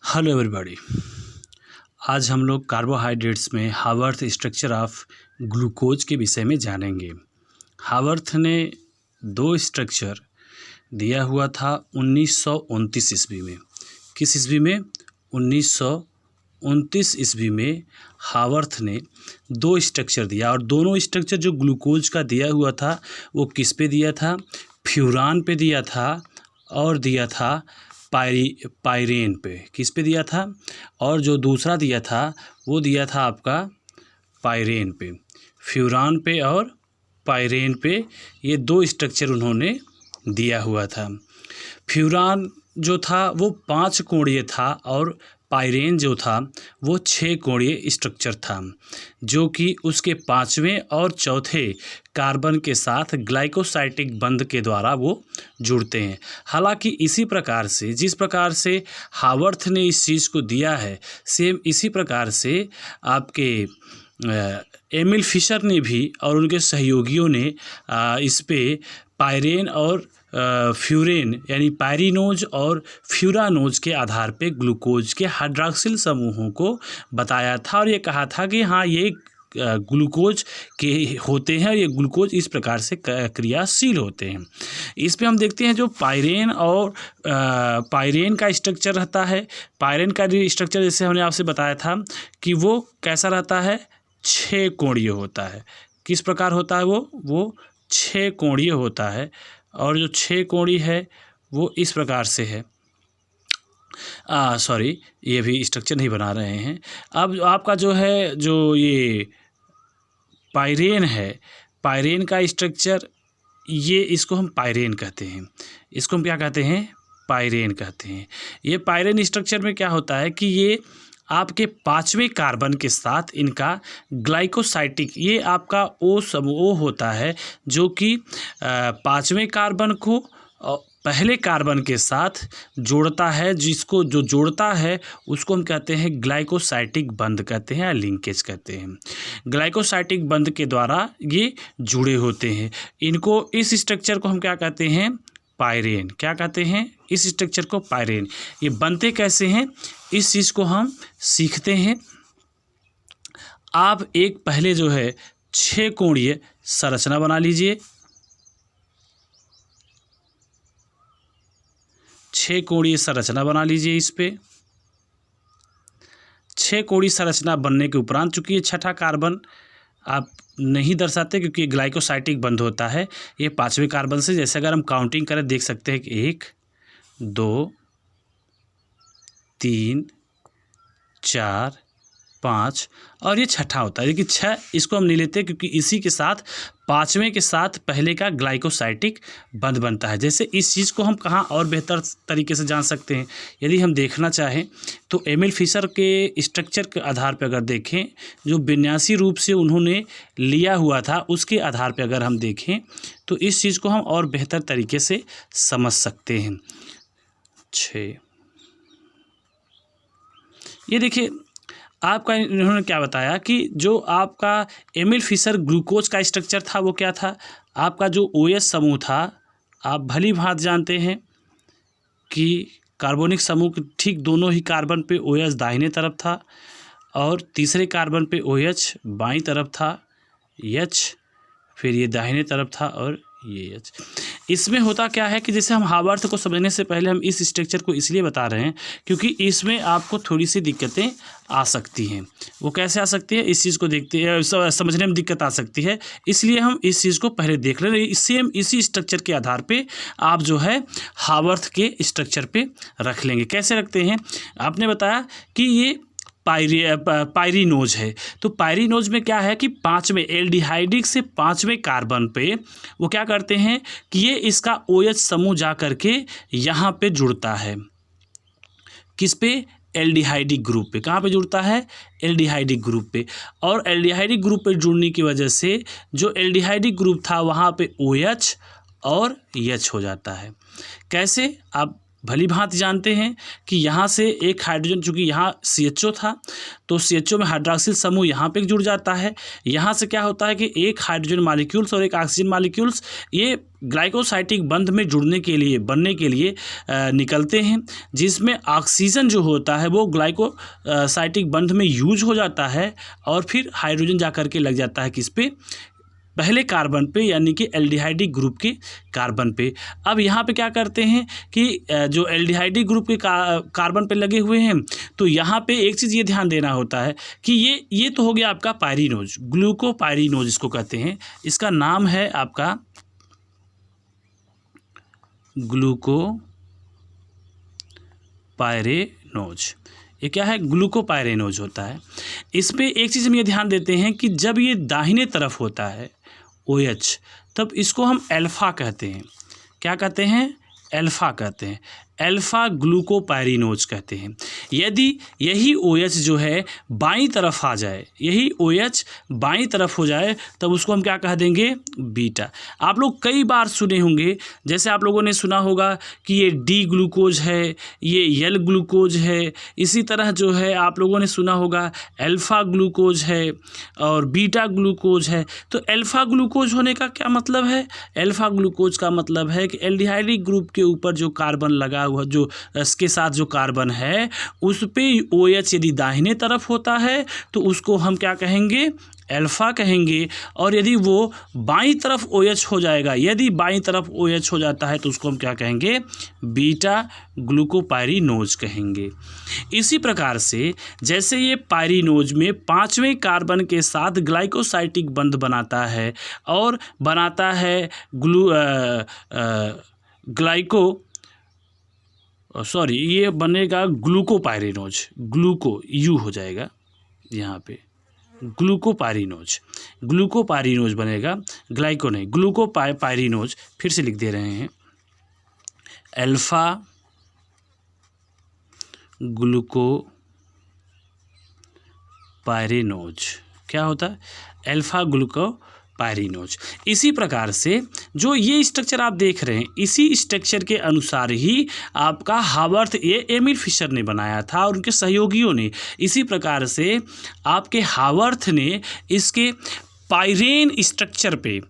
Hello everybody. आज हम लोग कार्बोहाइड्रेट्स में हावर्थ स्ट्रक्चर ऑफ ग्लूकोज के विषय में जानेंगे। हावर्थ ने दो स्ट्रक्चर दिया हुआ था 1929 ईस्वी में। किस ईस्वी में? 1929 ईस्वी में हावर्थ ने दो स्ट्रक्चर दिया, और दोनों स्ट्रक्चर जो ग्लूकोज का दिया हुआ था वो किस पे दिया था? फ्यूरान पे दिया था, और दिया था पायरेन पे। किस पे दिया था? और जो दूसरा दिया था वो दिया था आपका पायरेन पे। फ्यूरान पे और पायरेन पे ये दो स्ट्रक्चर उन्होंने दिया हुआ था। फ्यूरान जो था वो 5 कोणीय था, और पायरेन जो था वो 6 कोणीय स्ट्रक्चर था, जो कि उसके 5वें और चौथे कार्बन के साथ ग्लाइकोसाइटिक बंध के द्वारा वो जुड़ते हैं। हालांकि इसी प्रकार से, जिस प्रकार से हावर्थ ने इस चीज़ को दिया है, सेम इसी प्रकार से आपके एमिल फिशर ने भी और उनके सहयोगियों ने इस पे पायरेन और फ्यूरेन यानी पायरिनोज और फ्यूरानोज के आधार पे ग्लूकोज के हाइड्रॉक्सिल समूहों को बताया था, और ये कहा था कि हाँ, ये ग्लूकोज के होते हैं और ये ग्लूकोज इस प्रकार से क्रियाशील होते हैं। इस पे हम देखते हैं जो पायरेन और पायरेन का स्ट्रक्चर रहता है। पायरेन का स्ट्रक्चर जैसे हमने आपसे बताया था कि वो कैसा रहता है? 6 कोणीय होता है। किस प्रकार होता है वो 6 कोणीय होता है, और जो 6 कोणीय है वो इस प्रकार से है। सॉरी, ये भी स्ट्रक्चर नहीं बना रहे हैं। अब आपका जो है, जो ये पायरेन है, पायरेन का स्ट्रक्चर, ये इसको हम पायरेन कहते हैं। इसको हम क्या कहते हैं? पायरेन कहते हैं। ये पायरेन स्ट्रक्चर में क्या होता है कि ये आपके 5वें कार्बन के साथ इनका ग्लाइकोसाइटिक, ये आपका ओ समूह होता है जो कि 5वें कार्बन को पहले कार्बन के साथ जोड़ता है, जिसको जो जोड़ता है उसको हम कहते हैं ग्लाइकोसाइटिक बंध कहते हैं या लिंकेज कहते हैं। ग्लाइकोसाइटिक बंध के द्वारा ये जुड़े होते हैं। इनको, इस स्ट्रक्चर को हम क्या कहते हैं? पायरेन। क्या कहते हैं? इस स्ट्रक्चर को पायरेन। ये बनते कैसे हैं इस चीज़ को हम सीखते हैं। आप एक पहले जो है 6 कोणीय संरचना बना लीजिए। 6 कोणीय संरचना बना लीजिए। इस पे 6 कोणीय संरचना बनने के उपरांत, चूंकि ये छठा कार्बन आप नहीं दर्शाते क्योंकि ग्लाइकोसाइटिक बंध होता है, ये 5वें कार्बन से, जैसे अगर हम काउंटिंग करें देख सकते हैं कि 1 2 3 4 5 और ये छठा होता है। लेकिन 6 इसको हम नहीं लेते क्योंकि इसी के साथ 5वें के साथ पहले का ग्लाइकोसाइटिक बंध बनता है। जैसे इस चीज़ को हम कहाँ और बेहतर तरीके से जान सकते हैं, यदि हम देखना चाहें तो एमिल फिशर के स्ट्रक्चर के आधार पर अगर देखें, जो विन्यासी रूप से उन्होंने लिया हुआ था उसके आधार पर अगर हम देखें तो इस चीज़ को हम और बेहतर तरीके से समझ सकते हैं। 6, ये देखिए आपका इन्होंने क्या बताया कि जो आपका एमिल फिशर ग्लूकोज का स्ट्रक्चर था वो क्या था? आपका जो OH समूह था, आप भली भांति जानते हैं कि कार्बोनिक समूह के ठीक दोनों ही कार्बन पे OH दाहिने तरफ था, और तीसरे कार्बन पे OH बाईं तरफ था, H फिर ये दाहिने तरफ था, और ये H। इसमें होता क्या है कि जैसे हम हावर्थ को समझने से पहले हम इस स्ट्रक्चर को इसलिए बता रहे हैं क्योंकि इसमें आपको थोड़ी सी दिक्कतें आ सकती हैं। वो कैसे आ सकती है? इस चीज़ को देखते हैं, समझने में दिक्कत आ सकती है, इसलिए हम इस चीज़ को पहले देख ले रहे हैं। सेम इसी स्ट्रक्चर के आधार पे आप जो है हावर्थ के स्ट्रक्चर पे रख लेंगे। कैसे रखते हैं? आपने बताया कि ये पायरिनोज है, तो पायरिनोज में क्या है कि 5वें एल्डिहाइडिक से 5वें कार्बन पे वो क्या करते हैं कि ये इसका OH समूह जा करके यहाँ पे जुड़ता है। किस पे? एल्डिहाइडिक ग्रुप पे। कहाँ पे जुड़ता है? एल्डिहाइडिक ग्रुप पे। और एल्डिहाइडिक ग्रुप पे जुड़ने की वजह से जो एल्डिहाइडिक ग्रुप था वहाँ पे OH और H हो जाता है। कैसे? आप भली भांति जानते हैं कि यहाँ से एक हाइड्रोजन, चूँकि यहाँ CHO था तो CHO में हाइड्रॉक्सिल समूह यहाँ पे जुड़ जाता है। यहाँ से क्या होता है कि एक हाइड्रोजन मॉलिक्यूल्स और एक ऑक्सीजन मॉलिक्यूल्स ये ग्लाइकोसाइटिक बंध में बनने के लिए निकलते हैं, जिसमें ऑक्सीजन जो होता है वो ग्लाइकोसाइटिक बंध में यूज हो जाता है और फिर हाइड्रोजन जा कर के लग जाता है किस पे, पहले कार्बन पे, यानी कि एल्डिहाइड ग्रुप के कार्बन पे। अब यहाँ पे क्या करते हैं कि जो एल्डिहाइड ग्रुप के कार्बन पे लगे हुए हैं, तो यहाँ पे एक चीज़ ये ध्यान देना होता है कि ये तो हो गया आपका पायरिनोज, ग्लूकोपायरिनोज इसको कहते हैं। इसका नाम है आपका ग्लूकोपायरिनोज। ये क्या है, ग्लूकोपायरिनोज होता है। इस पर एक चीज़ हम ये ध्यान देते हैं कि जब ये दाहिने तरफ होता है OH, तब इसको हम अल्फ़ा कहते हैं। क्या कहते हैं, अल्फ़ा कहते हैं, अल्फ़ा ग्लूकोपायरिनोज कहते हैं। यदि यही OH जो है बाईं तरफ आ जाए, यही OH बाईं तरफ हो जाए, तब उसको हम क्या कह देंगे, बीटा। आप लोग कई बार सुने होंगे, जैसे आप लोगों ने सुना होगा कि ये D ग्लूकोज है, ये L ग्लूकोज है। इसी तरह जो है आप लोगों ने सुना होगा अल्फ़ा ग्लूकोज है और बीटा ग्लूकोज है। तो अल्फ़ा ग्लूकोज होने का क्या मतलब है, अल्फ़ा ग्लूकोज का मतलब है कि एल्डिहाइड ग्रुप के ऊपर जो कार्बन लगा हुआ, जो इसके साथ जो कार्बन है उस पे OH यदि दाहिने तरफ होता है तो उसको हम क्या कहेंगे, अल्फ़ा कहेंगे। और यदि वो बाईं तरफ OH हो जाएगा, यदि बाईं तरफ OH हो जाता है तो उसको हम क्या कहेंगे, बीटा ग्लूकोपायरिनोज कहेंगे। इसी प्रकार से जैसे ये पायरिनोज में 5वें कार्बन के साथ ग्लाइकोसाइटिक बंध बनाता है और बनाता है ये बनेगा ग्लूकोपायरिनोज, यू हो जाएगा यहाँ पे, ग्लूकोपायरिनोज बनेगा, ग्लाइको नहीं, ग्लूकोपायरिनोज। फिर से लिख दे रहे हैं, अल्फ़ा ग्लूकोपायरिनोज। क्या होता है, अल्फ़ा ग्लूकोपायरिनोज। इसी प्रकार से जो ये स्ट्रक्चर आप देख रहे हैं, इसी स्ट्रक्चर के अनुसार ही आपका हावर्थ, ये एमिल फिशर ने बनाया था और उनके सहयोगियों ने। इसी प्रकार से आपके हावर्थ ने इसके पायरेन स्ट्रक्चर पे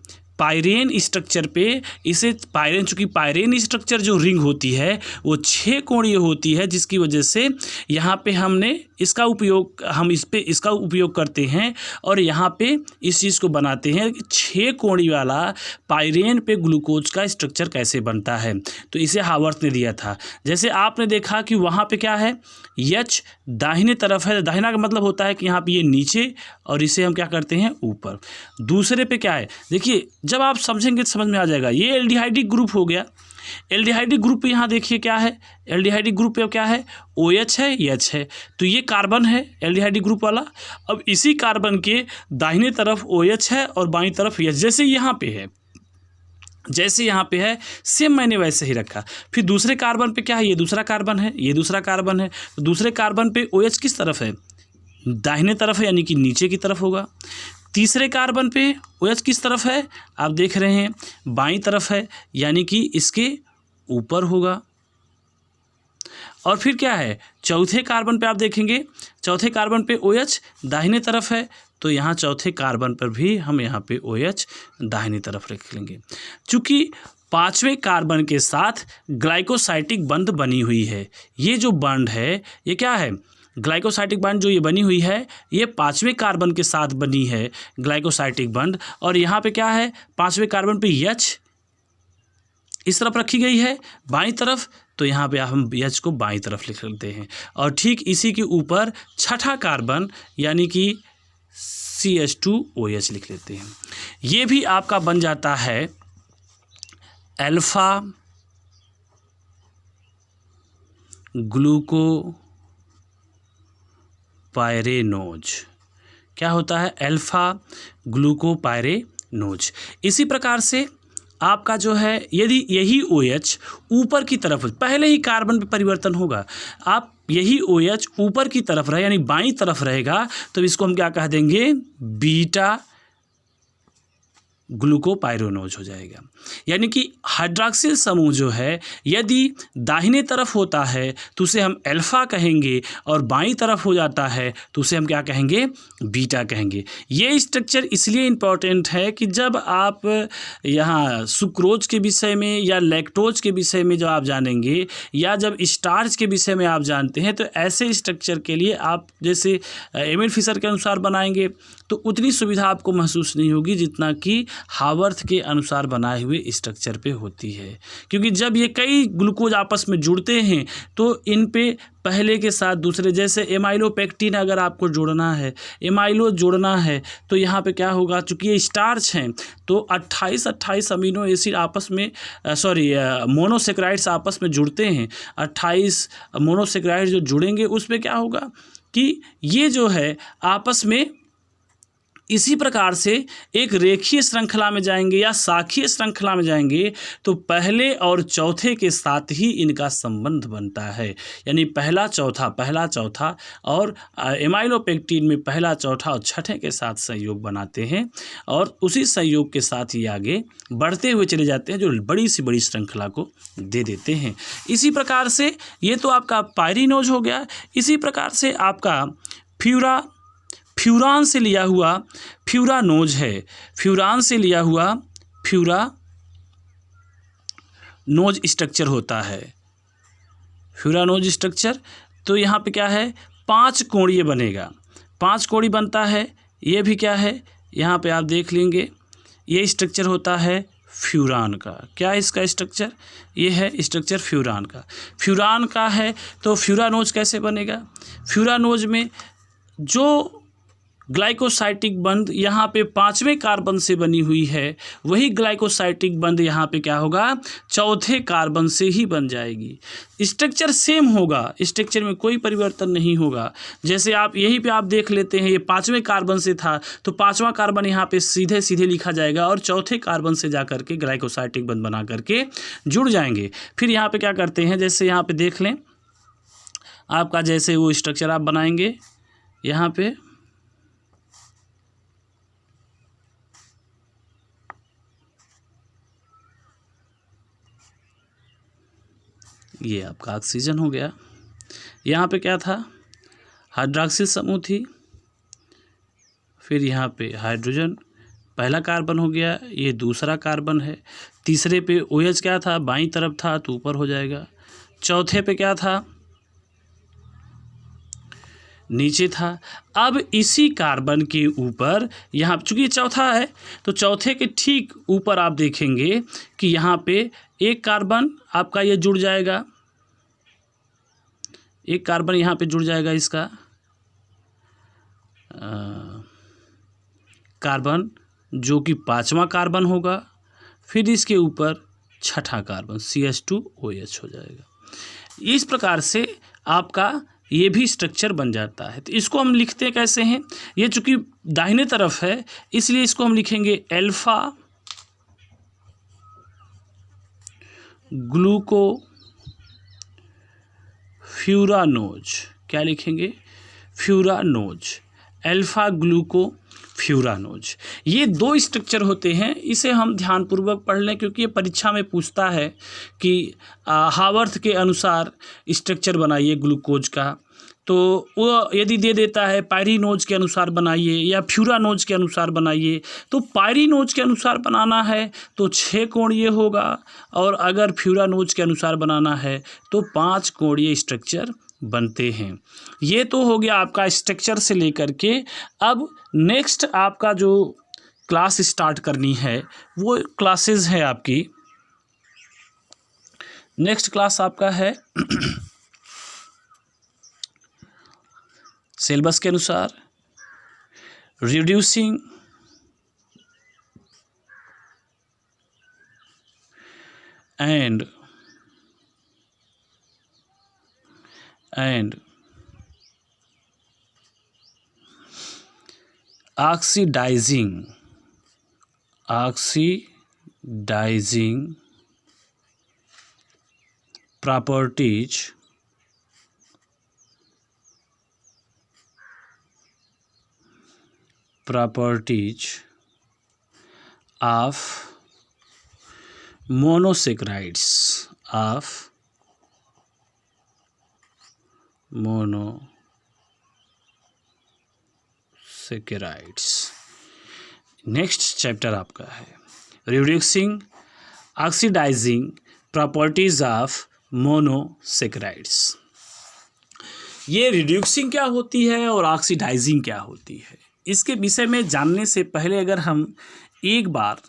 इसे पायरेन, चूँकि पायरेन स्ट्रक्चर जो रिंग होती है वो 6 कोणीय होती है, जिसकी वजह से यहाँ पे हम इसका उपयोग करते हैं और यहाँ पे इस चीज़ को बनाते हैं कि 6 कोणी वाला पायरेन पे ग्लूकोज का स्ट्रक्चर कैसे बनता है। तो इसे हावर्थ ने दिया था। जैसे आपने देखा कि वहाँ पे क्या है, H दाहिने तरफ है, दाहिना का मतलब होता है कि यहाँ पे ये नीचे और इसे हम क्या करते हैं, ऊपर। दूसरे पे क्या है, देखिए जब आप समझेंगे तो समझ में आ जाएगा। ये एल्डिहाइड ग्रुप हो गया, एल्डिहाइड ग्रुप पे यहाँ देखिए क्या है, एल्डिहाइड ग्रुप पे क्या है, OH है, H है, तो ये कार्बन है एल्डिहाइड ग्रुप वाला। अब इसी कार्बन के दाहिने तरफ OH है और बाईं तरफ H, जैसे यहाँ पे है सेम मैंने वैसे ही रखा। फिर दूसरे कार्बन पे क्या है, ये दूसरा कार्बन है, ये दूसरा कार्बन है। तो दूसरे कार्बन पे OH किस तरफ है, दाहिने तरफ है, यानी कि नीचे की तरफ होगा। तीसरे कार्बन पे OH किस तरफ है, आप देख रहे हैं बाईं तरफ है, यानी कि इसके ऊपर होगा। और फिर क्या है, चौथे कार्बन पे आप देखेंगे, चौथे कार्बन पे OH दाहिने तरफ है, तो यहाँ चौथे कार्बन पर भी हम यहाँ पे OH दाहिनी तरफ रख लेंगे। चूँकि 5वें कार्बन के साथ ग्लाइकोसाइटिक बंध बनी हुई है, ये जो बंध है ये क्या है, ग्लाइकोसाइटिक बंध जो ये बनी हुई है ये 5वें कार्बन के साथ बनी है ग्लाइकोसाइटिक बंध। और यहाँ पे क्या है, 5वें कार्बन पे H इस तरफ रखी गई है बाईं तरफ, तो यहाँ पे हम H को बाईं तरफ लिख लेते हैं। और ठीक इसी के ऊपर छठा कार्बन यानी कि CH2OH लिख लेते हैं। ये भी आपका बन जाता है अल्फ़ा ग्लूकोपायरिनोज। क्या होता है, अल्फ़ा ग्लूकोपायरिनोज। इसी प्रकार से आपका जो है, यदि यही OH ऊपर की तरफ, पहले ही कार्बन पे परिवर्तन होगा, आप यही OH ऊपर की तरफ रहे यानी बाईं तरफ रहेगा, तो इसको हम क्या कह देंगे, बीटा ग्लूकोपाइरोनोज हो जाएगा। यानी कि हाइड्रॉक्सिल समूह जो है यदि दाहिने तरफ होता है तो उसे हम अल्फ़ा कहेंगे और बाईं तरफ हो जाता है तो उसे हम क्या कहेंगे, बीटा कहेंगे। ये स्ट्रक्चर इसलिए इम्पॉर्टेंट है कि जब आप यहाँ सुक्रोज के विषय में या लैक्टोज के विषय में जब आप जानेंगे या जब स्टार्च के विषय में आप जानते हैं तो ऐसे स्ट्रक्चर के लिए आप जैसे एमिल फिशर के अनुसार बनाएंगे तो उतनी सुविधा आपको महसूस नहीं होगी जितना कि हावर्थ के अनुसार बनाए हुए स्ट्रक्चर पे होती है। क्योंकि जब ये कई ग्लूकोज आपस में जुड़ते हैं तो इन पे पहले के साथ दूसरे, जैसे एमाइलोपेक्टिन अगर आपको जोड़ना है, एमाइलो जोड़ना है तो यहाँ पे क्या होगा, चूँकि ये स्टार्च हैं तो 28 अमीनो एसिड आपस में मोनोसेक्राइड्स आपस में जुड़ते हैं। 28 मोनोसेक्राइड जो जुड़ेंगे उसमें क्या होगा कि ये जो है आपस में इसी प्रकार से एक रेखीय श्रृंखला में जाएंगे या शाखीय श्रृंखला में जाएंगे तो पहले और चौथे के साथ ही इनका संबंध बनता है। यानी पहला चौथा और एमाइलोपेक्टिन में पहला, चौथा और छठे के साथ संयोग बनाते हैं और उसी संयोग के साथ ही आगे बढ़ते हुए चले जाते हैं जो बड़ी सी बड़ी श्रृंखला को दे देते हैं। इसी प्रकार से ये तो आपका पायरिनोज हो गया। इसी प्रकार से आपका फ्यूरान से लिया हुआ फ्यूरानोज है। फ्यूरान से लिया हुआ फ्यूरानोज स्ट्रक्चर होता है। फ्यूरानोज स्ट्रक्चर तो यहाँ पे क्या है, 5 कोणीय बनेगा, 5 कोणी बनता है। ये भी क्या है, यहाँ पे आप देख लेंगे ये स्ट्रक्चर होता है फ्यूरान का। क्या है इसका स्ट्रक्चर, ये है स्ट्रक्चर फ्यूरान का है। तो फ्यूरानोज कैसे बनेगा, फ्यूरानोज में जो ग्लाइकोसाइटिक बंध यहाँ पे 5वें कार्बन से बनी हुई है वही ग्लाइकोसाइटिक बंध यहाँ पे क्या होगा, चौथे कार्बन से ही बन जाएगी। स्ट्रक्चर सेम होगा, स्ट्रक्चर में कोई परिवर्तन नहीं होगा। जैसे आप यहीं पे आप देख लेते हैं ये 5वें कार्बन से था तो 5वां कार्बन यहाँ पे सीधे सीधे लिखा जाएगा और चौथे कार्बन से जा करके ग्लाइकोसाइटिक बंध बना करके जुड़ जाएंगे। फिर यहाँ पे क्या करते हैं, जैसे यहाँ पे देख लें आपका, जैसे वो स्ट्रक्चर आप बनाएंगे यहाँ पे, ये आपका ऑक्सीजन हो गया। यहाँ पे क्या था, हाइड्रॉक्सिल समूह थी, फिर यहाँ पे हाइड्रोजन पहला कार्बन हो गया, ये दूसरा कार्बन है। तीसरे पे OH क्या था, बाईं तरफ था तो ऊपर हो जाएगा। चौथे पे क्या था, नीचे था। अब इसी कार्बन के ऊपर यहाँ चूँकि चौथा है तो चौथे के ठीक ऊपर आप देखेंगे कि यहाँ पे एक कार्बन आपका ये जुड़ जाएगा, एक कार्बन यहाँ पे जुड़ जाएगा इसका कार्बन जो कि 5वां कार्बन होगा। फिर इसके ऊपर छठा कार्बन CH2OH हो जाएगा। इस प्रकार से आपका ये भी स्ट्रक्चर बन जाता है। तो इसको हम लिखते कैसे हैं, ये चूँकि दाहिने तरफ है इसलिए इसको हम लिखेंगे अल्फा ग्लूको फ्यूरानोज। क्या लिखेंगे, फ्यूरानोज, अल्फा ग्लूको फ्यूरानोज। ये 2 स्ट्रक्चर होते हैं, इसे हम ध्यानपूर्वक पढ़ लें क्योंकि ये परीक्षा में पूछता है कि हावर्थ के अनुसार स्ट्रक्चर बनाइए ग्लूकोज का। तो वो यदि दे देता है पायरिनोज के अनुसार बनाइए या फ्यूरानोज के अनुसार बनाइए, तो पायरिनोज के अनुसार बनाना है तो 6 कोणीय होगा और अगर फ्यूरानोज के अनुसार बनाना है तो 5 कोणीय स्ट्रक्चर बनते हैं। ये तो हो गया आपका स्ट्रक्चर से लेकर के। अब नेक्स्ट आपका जो क्लास स्टार्ट करनी है वो क्लासेस है आपकी, नेक्स्ट क्लास आपका है सिलेबस के अनुसार reducing and oxidizing properties of monosaccharides, of monosaccharides. Next chapter आपका है reducing oxidising properties of monosaccharides. ये रिड्यूसिंग क्या होती है और ऑक्सीडाइजिंग क्या होती है, इसके विषय में जानने से पहले अगर हम एक बार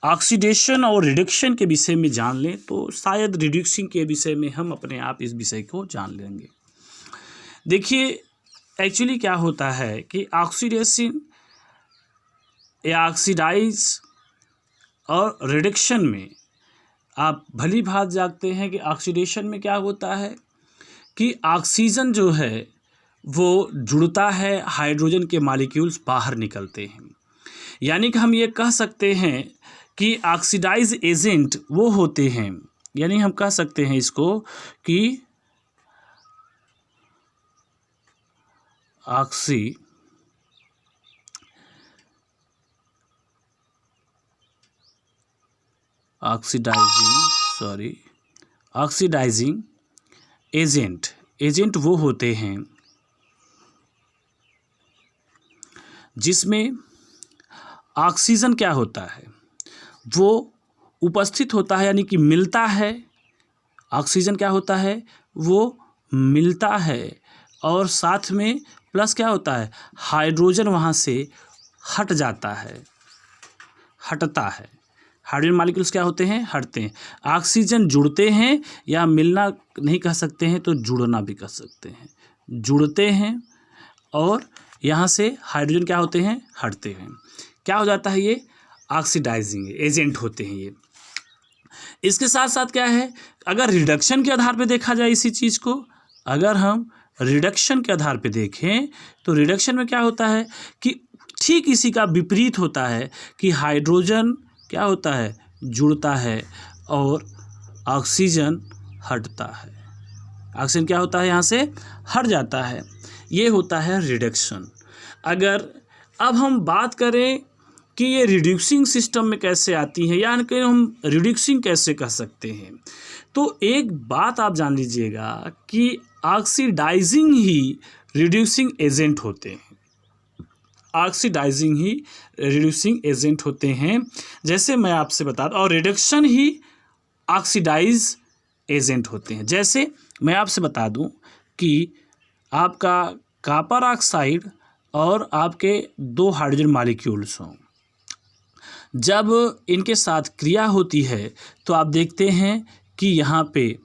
ऑक्सीडेशन और रिडक्शन के विषय में जान लें तो शायद रिड्यूसिंग के विषय में हम अपने आप इस विषय को जान लेंगे। देखिए एक्चुअली क्या होता है कि ऑक्सीडेशन या ऑक्सीडाइज और रिडक्शन में आप भली भांति जानते हैं कि ऑक्सीडेशन में क्या होता है कि ऑक्सीजन जो है वो जुड़ता है, हाइड्रोजन के मॉलिक्यूल्स बाहर निकलते हैं। यानी कि हम ये कह सकते हैं कि ऑक्सीडाइज एजेंट वो होते हैं, यानी हम कह सकते हैं इसको कि ऑक्सीडाइजिंग एजेंट वो होते हैं जिसमें ऑक्सीजन क्या होता है वो उपस्थित होता है, यानी कि मिलता है। ऑक्सीजन क्या होता है वो मिलता है और साथ में प्लस क्या होता है हाइड्रोजन वहाँ से हटता है। हाइड्रोजन मॉलिक्यूल्स क्या होते हैं हटते हैं। ऑक्सीजन जुड़ते हैं या मिलना नहीं कह सकते हैं तो जुड़ना भी कह सकते हैं, जुड़ते हैं और यहाँ से हाइड्रोजन क्या होते हैं हटते हैं। क्या हो जाता है ये ऑक्सीडाइजिंग एजेंट होते हैं ये। इसके साथ साथ क्या है अगर रिडक्शन के आधार पे देखा जाए इसी चीज़ को, अगर हम रिडक्शन के आधार पे देखें तो रिडक्शन में क्या होता है कि ठीक इसी का विपरीत होता है कि हाइड्रोजन क्या होता है जुड़ता है और ऑक्सीजन हटता है। ऑक्सीजन क्या होता है यहाँ से हट जाता है, ये होता है रिडक्शन। अगर अब हम बात करें कि ये रिड्यूसिंग सिस्टम में कैसे आती है, यानी कि हम रिड्यूसिंग कैसे कर सकते हैं, तो एक बात आप जान लीजिएगा कि ऑक्सीडाइजिंग ही रिड्यूसिंग एजेंट होते हैं। ऑक्सीडाइजिंग ही रिड्यूसिंग एजेंट होते हैं, जैसे मैं आपसे बता दूं, और रिडक्शन ही ऑक्सीडाइज एजेंट होते हैं। जैसे मैं आपसे बता दूं कि आपका कॉपर ऑक्साइड और आपके दो हाइड्रोजन मॉलिक्यूल्स हों, जब इनके साथ क्रिया होती है तो आप देखते हैं कि यहाँ पे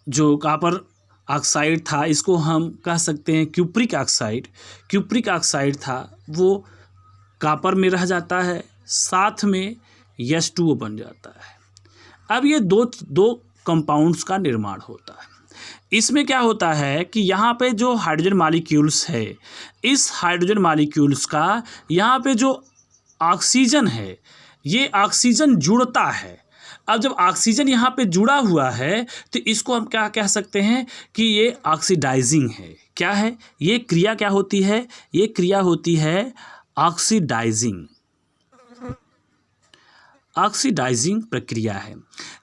जो कॉपर ऑक्साइड था इसको हम कह सकते हैं क्यूप्रिक ऑक्साइड था, वो कॉपर में रह जाता है, साथ में H2O बन जाता है। अब ये दो कंपाउंड्स का निर्माण होता है। इसमें क्या होता है कि यहाँ पे जो हाइड्रोजन मॉलिक्यूल्स है, इस हाइड्रोजन मॉलिक्यूल्स का यहाँ पे जो ऑक्सीजन है ये ऑक्सीजन जुड़ता है। अब जब ऑक्सीजन यहाँ पे जुड़ा हुआ है तो इसको हम क्या कह सकते हैं कि ये ऑक्सीडाइजिंग है। क्या है ये क्रिया, क्या होती है ये क्रिया होती है ऑक्सीडाइजिंग प्रक्रिया है।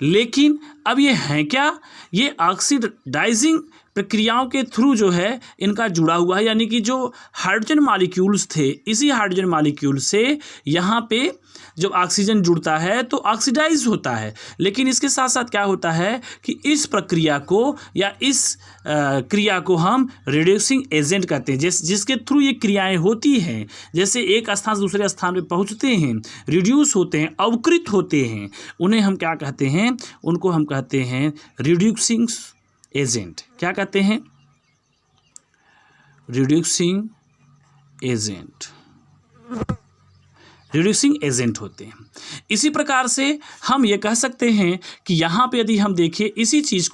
लेकिन अब ये है क्या, ये ऑक्सीडाइजिंग प्रक्रियाओं के थ्रू जो है इनका जुड़ा हुआ है, यानी कि जो हाइड्रोजन मॉलिक्यूल्स थे इसी हाइड्रोजन मॉलिक्यूल से यहाँ पे जब ऑक्सीजन जुड़ता है तो ऑक्सीडाइज होता है। लेकिन इसके साथ साथ क्या होता है कि इस प्रक्रिया को या इस क्रिया को हम रिड्यूसिंग एजेंट कहते हैं, जिसके थ्रू ये क्रियाएं होती हैं। जैसे एक स्थान से दूसरे स्थान पे पहुंचते हैं, रिड्यूस होते हैं, अवकृत होते हैं, उन्हें हम क्या कहते हैं, उनको हम कहते हैं रिड्यूसिंग एजेंट। क्या कहते हैं रिड्यूसिंग एजेंट होते हैं। इसी प्रकार से हम ये कह सकते हैं कि यहाँ पे यदि हम देखें इसी चीज़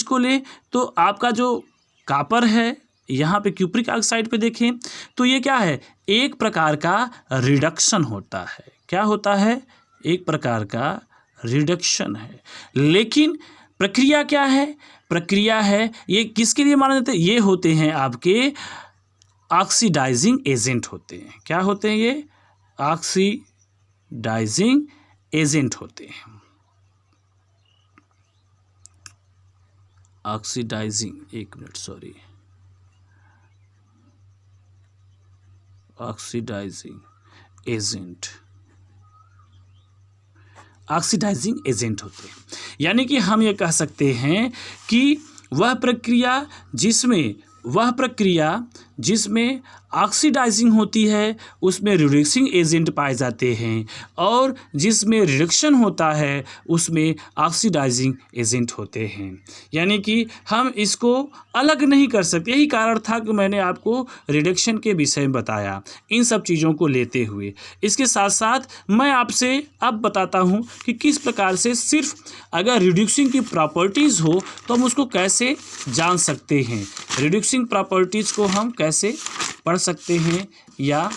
को ले तो आपका जो कॉपर है यहाँ पे क्यूप्रिक ऑक्साइड पे देखें तो ये क्या है एक प्रकार का रिडक्शन होता है। क्या होता है एक प्रकार का रिडक्शन है। लेकिन प्रक्रिया क्या है, प्रक्रिया है ये किसके लिए माना जाता है, ये होते हैं आपके ऑक्सीडाइजिंग एजेंट होते हैं। क्या होते हैं ये ऑक्सीडाइजिंग ऑक्सीडाइजिंग एजेंट होते हैं। ऑक्सीडाइजिंग एजेंट होते हैं। यानी कि हम ये कह सकते हैं कि वह प्रक्रिया जिसमें ऑक्सीडाइजिंग होती है उसमें रिडक्सिंग एजेंट पाए जाते हैं, और जिसमें रिडक्शन होता है उसमें ऑक्सीडाइजिंग एजेंट होते हैं। यानी कि हम इसको अलग नहीं कर सकते। यही कारण था कि मैंने आपको रिडक्शन के विषय में बताया इन सब चीज़ों को लेते हुए। इसके साथ साथ मैं आपसे अब बताता हूँ कि किस प्रकार से सिर्फ अगर रिड्यूसिंग की प्रॉपर्टीज़ हो तो हम उसको कैसे जान सकते हैं, रिड्यूसिंग प्रॉपर्टीज़ को हम कैसे पढ़ सकते हैं या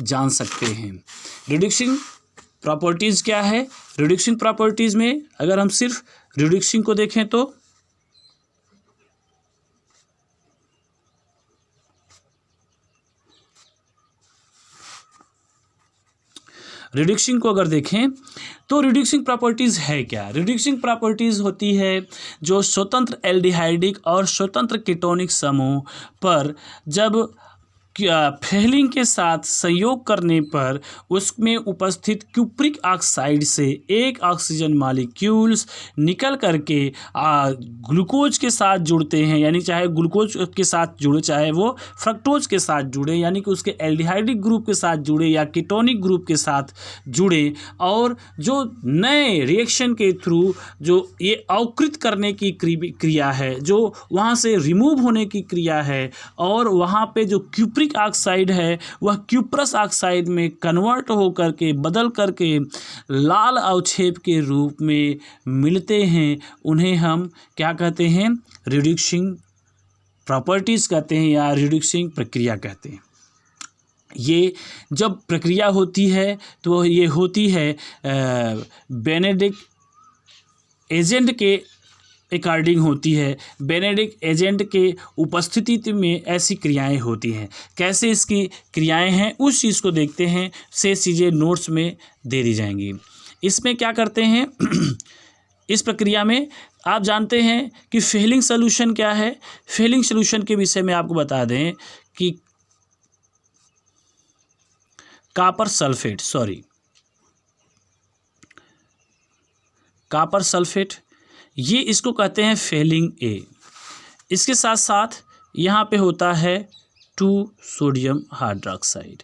जान सकते हैं। रिड्यूसिंग प्रॉपर्टीज़ क्या है? रिड्यूसिंग प्रॉपर्टीज़ में अगर हम सिर्फ रिड्यूसिंग को देखें तो रिड्यूसिंग को अगर देखें तो रिड्यूसिंग प्रॉपर्टीज़ है क्या? रिड्यूसिंग प्रॉपर्टीज़ होती है जो स्वतंत्र एल्डिहाइडिक और स्वतंत्र कीटोनिक समूह पर जब फेलिंग के साथ संयोग करने पर उसमें उपस्थित क्यूप्रिक ऑक्साइड से एक ऑक्सीजन मॉलिक्यूल्स निकल करके ग्लूकोज के साथ जुड़ते हैं। यानी चाहे ग्लूकोज के साथ जुड़े, चाहे वो फ्रक्टोज के साथ जुड़े, यानी कि उसके एल्डिहाइडिक ग्रुप के साथ जुड़े या कीटोनिक ग्रुप के साथ जुड़े, और जो नए रिएक्शन के थ्रू जो ये अवकृत करने की क्रिया है, जो वहाँ से रिमूव होने की क्रिया है, और वहाँ पे जो क्यूप्रिक ऑक्साइड है वह क्यूप्रस ऑक्साइड में कन्वर्ट होकर के बदल करके लाल अवक्षेप के रूप में मिलते हैं, उन्हें हम क्या कहते हैं? रिड्यूसिंग प्रॉपर्टीज़ कहते हैं या रिड्यूसिंग प्रक्रिया कहते हैं। ये जब प्रक्रिया होती है तो ये होती है बेनेडिक्ट एजेंट के अकॉर्डिंग होती है। बेनेडिक्ट एजेंट के उपस्थिति में ऐसी क्रियाएं होती हैं। कैसे इसकी क्रियाएं हैं उस चीज़ को देखते हैं, से चीज़ें नोट्स में दे दी जाएंगी। इसमें क्या करते हैं इस प्रक्रिया में आप जानते हैं कि फेलिंग सॉल्यूशन क्या है। फेलिंग सॉल्यूशन के विषय में आपको बता दें कि कॉपर सल्फेट ये इसको कहते हैं फेलिंग ए। इसके साथ साथ यहाँ पे होता है 2 सोडियम हाइड्रोक्साइड।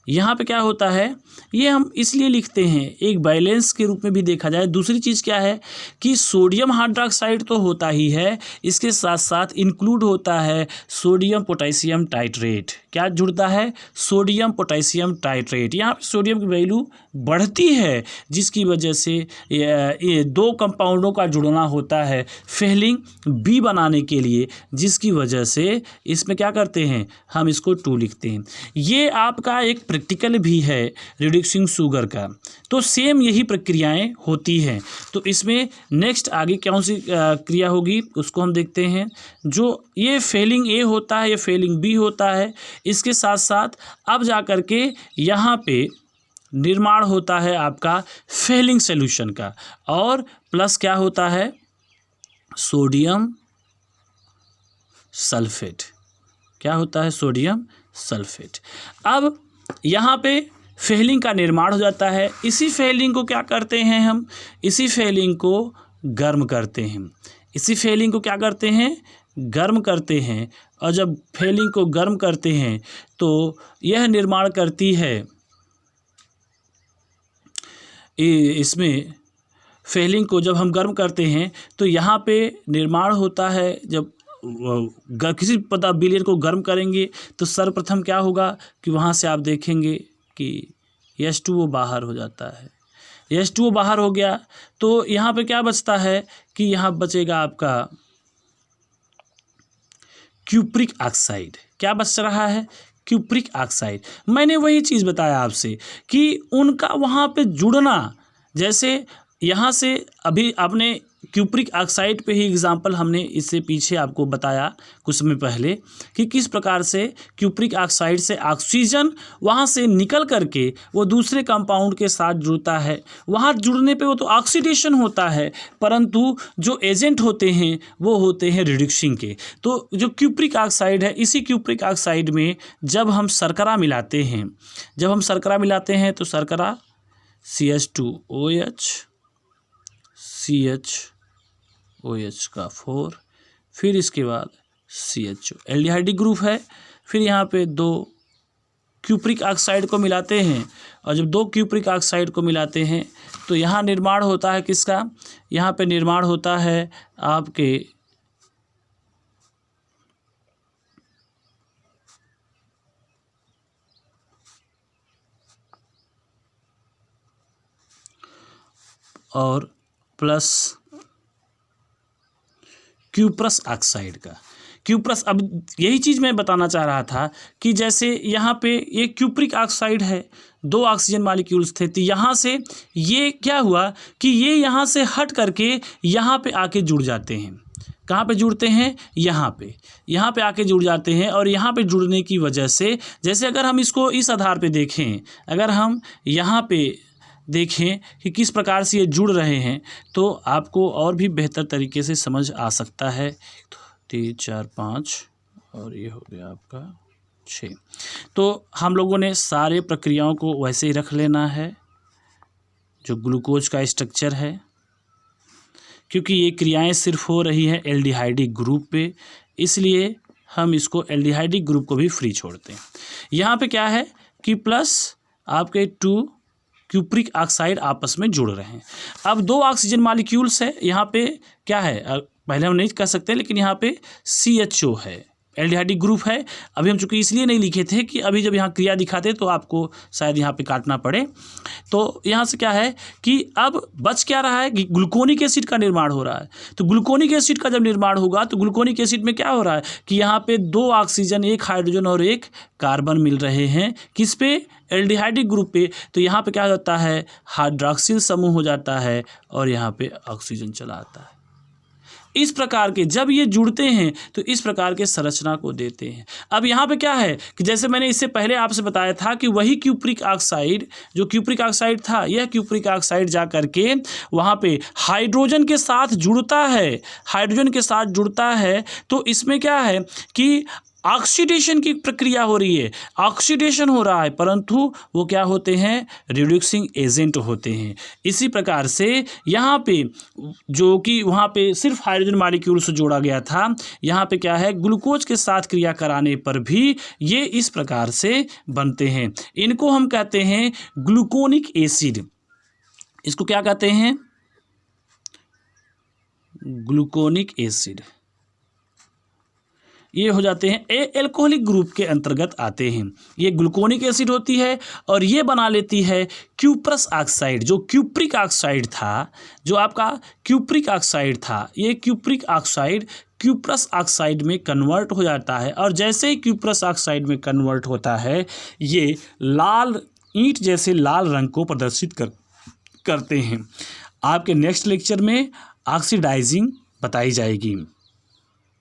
यहाँ पे क्या होता है, ये हम इसलिए लिखते हैं एक बैलेंस के रूप में भी देखा जाए। दूसरी चीज़ क्या है कि सोडियम हाइड्रोक्साइड तो होता ही है, इसके साथ साथ इंक्लूड होता है सोडियम पोटेशियम टाइट्रेट। क्या जुड़ता है? Sodium potassium titrate. यहाँ पे सोडियम की वैल्यू बढ़ती है जिसकी वजह से ये दो कंपाउंडों का जुड़ना होता है फेलिंग बी बनाने के लिए, जिसकी वजह से इसमें क्या करते हैं हम इसको 2 लिखते हैं। ये आपका एक प्रैक्टिकल भी है रिड्यूसिंग शुगर का, तो सेम यही प्रक्रियाएं होती हैं। तो इसमें नेक्स्ट आगे कौन सी क्रिया होगी उसको हम देखते हैं। जो ये फेलिंग ए होता है, ये फेलिंग बी होता है। इसके साथ साथ अब जा कर के यहाँ पे निर्माण होता है आपका फेलिंग सॉल्यूशन का, और प्लस क्या होता है सोडियम सल्फेट। क्या होता है? Sodium sulphate. अब यहाँ पे फेलिंग का निर्माण हो जाता है। इसी फेलिंग को क्या करते हैं हम? इसी फेलिंग को गर्म करते हैं। इसी फेलिंग को क्या करते हैं? गर्म करते हैं। और जब फेलिंग को गर्म करते हैं तो यह निर्माण करती है, इसमें फेलिंग को जब हम गर्म करते हैं तो यहाँ पे निर्माण होता है। जब किसी पदार्थ विलयन को गर्म करेंगे तो सर्वप्रथम क्या होगा कि वहाँ से आप देखेंगे कि H2O बाहर हो जाता है। H2O बाहर हो गया तो यहाँ पे क्या बचता है कि यहाँ बचेगा आपका क्यूप्रिक ऑक्साइड। क्या बच रहा है? Cupric oxide. मैंने वही चीज़ बताया आपसे कि उनका वहाँ पे जुड़ना, जैसे यहाँ से अभी आपने क्यूप्रिक ऑक्साइड पे ही एग्जाम्पल हमने इससे पीछे आपको बताया कुछ समय पहले कि किस प्रकार से क्यूप्रिक ऑक्साइड से ऑक्सीजन वहाँ से निकल करके वो दूसरे कंपाउंड के साथ जुड़ता है। वहाँ जुड़ने पे वो तो ऑक्सीडेशन होता है, परंतु जो एजेंट होते हैं वो होते हैं रिडक्शिंग के। तो जो क्यूप्रिक ऑक्साइड है, इसी क्यूप्रिक ऑक्साइड में जब हम शर्करा मिलाते हैं तो शर्करा CH2OH CHOH का 4, फिर इसके बाद CHO एल्डिहाइडिक ग्रुप है। फिर यहाँ पे 2 क्यूप्रिक ऑक्साइड को मिलाते हैं, और जब 2 क्यूप्रिक ऑक्साइड को मिलाते हैं तो यहाँ निर्माण होता है किसका, यहाँ पे निर्माण होता है आपके और प्लस क्यूप्रस ऑक्साइड का। क्यूप्रस, अब यही चीज़ मैं बताना चाह रहा था कि जैसे यहाँ पे ये क्यूप्रिक ऑक्साइड है, 2 ऑक्सीजन मॉलिक्यूल्स थे, तो यहाँ से ये क्या हुआ कि ये यहाँ से हट करके यहाँ पे आके जुड़ जाते हैं। कहाँ पे जुड़ते हैं, यहाँ पे आके जुड़ जाते हैं। और यहाँ पे जुड़ने की वजह से, जैसे अगर हम इसको इस आधार पे देखें, अगर हम यहाँ पे देखें कि किस प्रकार से ये जुड़ रहे हैं, तो आपको और भी बेहतर तरीके से समझ आ सकता है। 3 4 5 और ये हो गया आपका 6। तो हम लोगों ने सारे प्रक्रियाओं को वैसे ही रख लेना है जो ग्लूकोज का स्ट्रक्चर है, क्योंकि ये क्रियाएं सिर्फ हो रही हैं एल्डिहाइडिक ग्रुप पे, इसलिए हम इसको एल्डिहाइडिक ग्रुप को भी फ्री छोड़ते हैं। यहाँ पे क्या है कि प्लस आपके 2 क्यूप्रिक ऑक्साइड आपस में जुड़ रहे हैं। अब 2 ऑक्सीजन मॉलिक्यूल्स है, यहाँ पे क्या है, पहले हम नहीं कह सकते, लेकिन यहाँ पे CHO है, एल्डिहाइडिक ग्रुप है। अभी हम चूँकि इसलिए नहीं लिखे थे कि अभी जब यहाँ क्रिया दिखाते तो आपको शायद यहाँ पे काटना पड़े। तो यहाँ से क्या है कि अब बच क्या रहा है कि ग्लूकोनिक एसिड का निर्माण हो रहा है। तो ग्लूकोनिक एसिड का जब निर्माण होगा तो ग्लूकोनिक एसिड में क्या हो रहा है कि यहाँ पे 2 ऑक्सीजन, 1 हाइड्रोजन और 1 कार्बन मिल रहे हैं, किस पे, एल्डिहाइडिक ग्रुप पे। तो यहाँ पे क्या होता है, हाइड्रॉक्सिल समूह हो जाता है और यहाँ पे ऑक्सीजन चला आता है। इस प्रकार के जब ये जुड़ते हैं तो इस प्रकार के संरचना को देते हैं। अब यहाँ पे क्या है कि जैसे मैंने इससे पहले आपसे बताया था कि वही क्यूप्रिक ऑक्साइड, जो क्यूप्रिक ऑक्साइड था, यह क्यूप्रिक ऑक्साइड जा करके वहाँ पे हाइड्रोजन के साथ जुड़ता है, तो इसमें क्या है कि ऑक्सीडेशन की प्रक्रिया हो रही है, ऑक्सीडेशन हो रहा है, परंतु वो क्या होते हैं, रिड्यूसिंग एजेंट होते हैं। इसी प्रकार से यहाँ पे जो कि वहाँ पे सिर्फ हाइड्रोजन मॉलिक्यूल से जोड़ा गया था, यहाँ पे क्या है, ग्लूकोज के साथ क्रिया कराने पर भी ये इस प्रकार से बनते हैं। इनको हम कहते हैं ग्लूकोनिक एसिड। इसको क्या कहते हैं, ग्लूकोनिक एसिड। ये हो जाते हैं एल्कोहलिक ग्रुप के अंतर्गत आते हैं। ये ग्लूकोनिक एसिड होती है और ये बना लेती है क्यूप्रस ऑक्साइड। जो क्यूप्रिक ऑक्साइड था, जो आपका क्यूप्रिक ऑक्साइड था, ये क्यूप्रिक ऑक्साइड क्यूप्रस ऑक्साइड में कन्वर्ट हो जाता है। और जैसे ही क्यूप्रस ऑक्साइड में कन्वर्ट होता है, ये लाल ईंट जैसे लाल रंग को प्रदर्शित करते हैं। आपके नेक्स्ट लेक्चर में ऑक्सीडाइजिंग बताई जाएगी।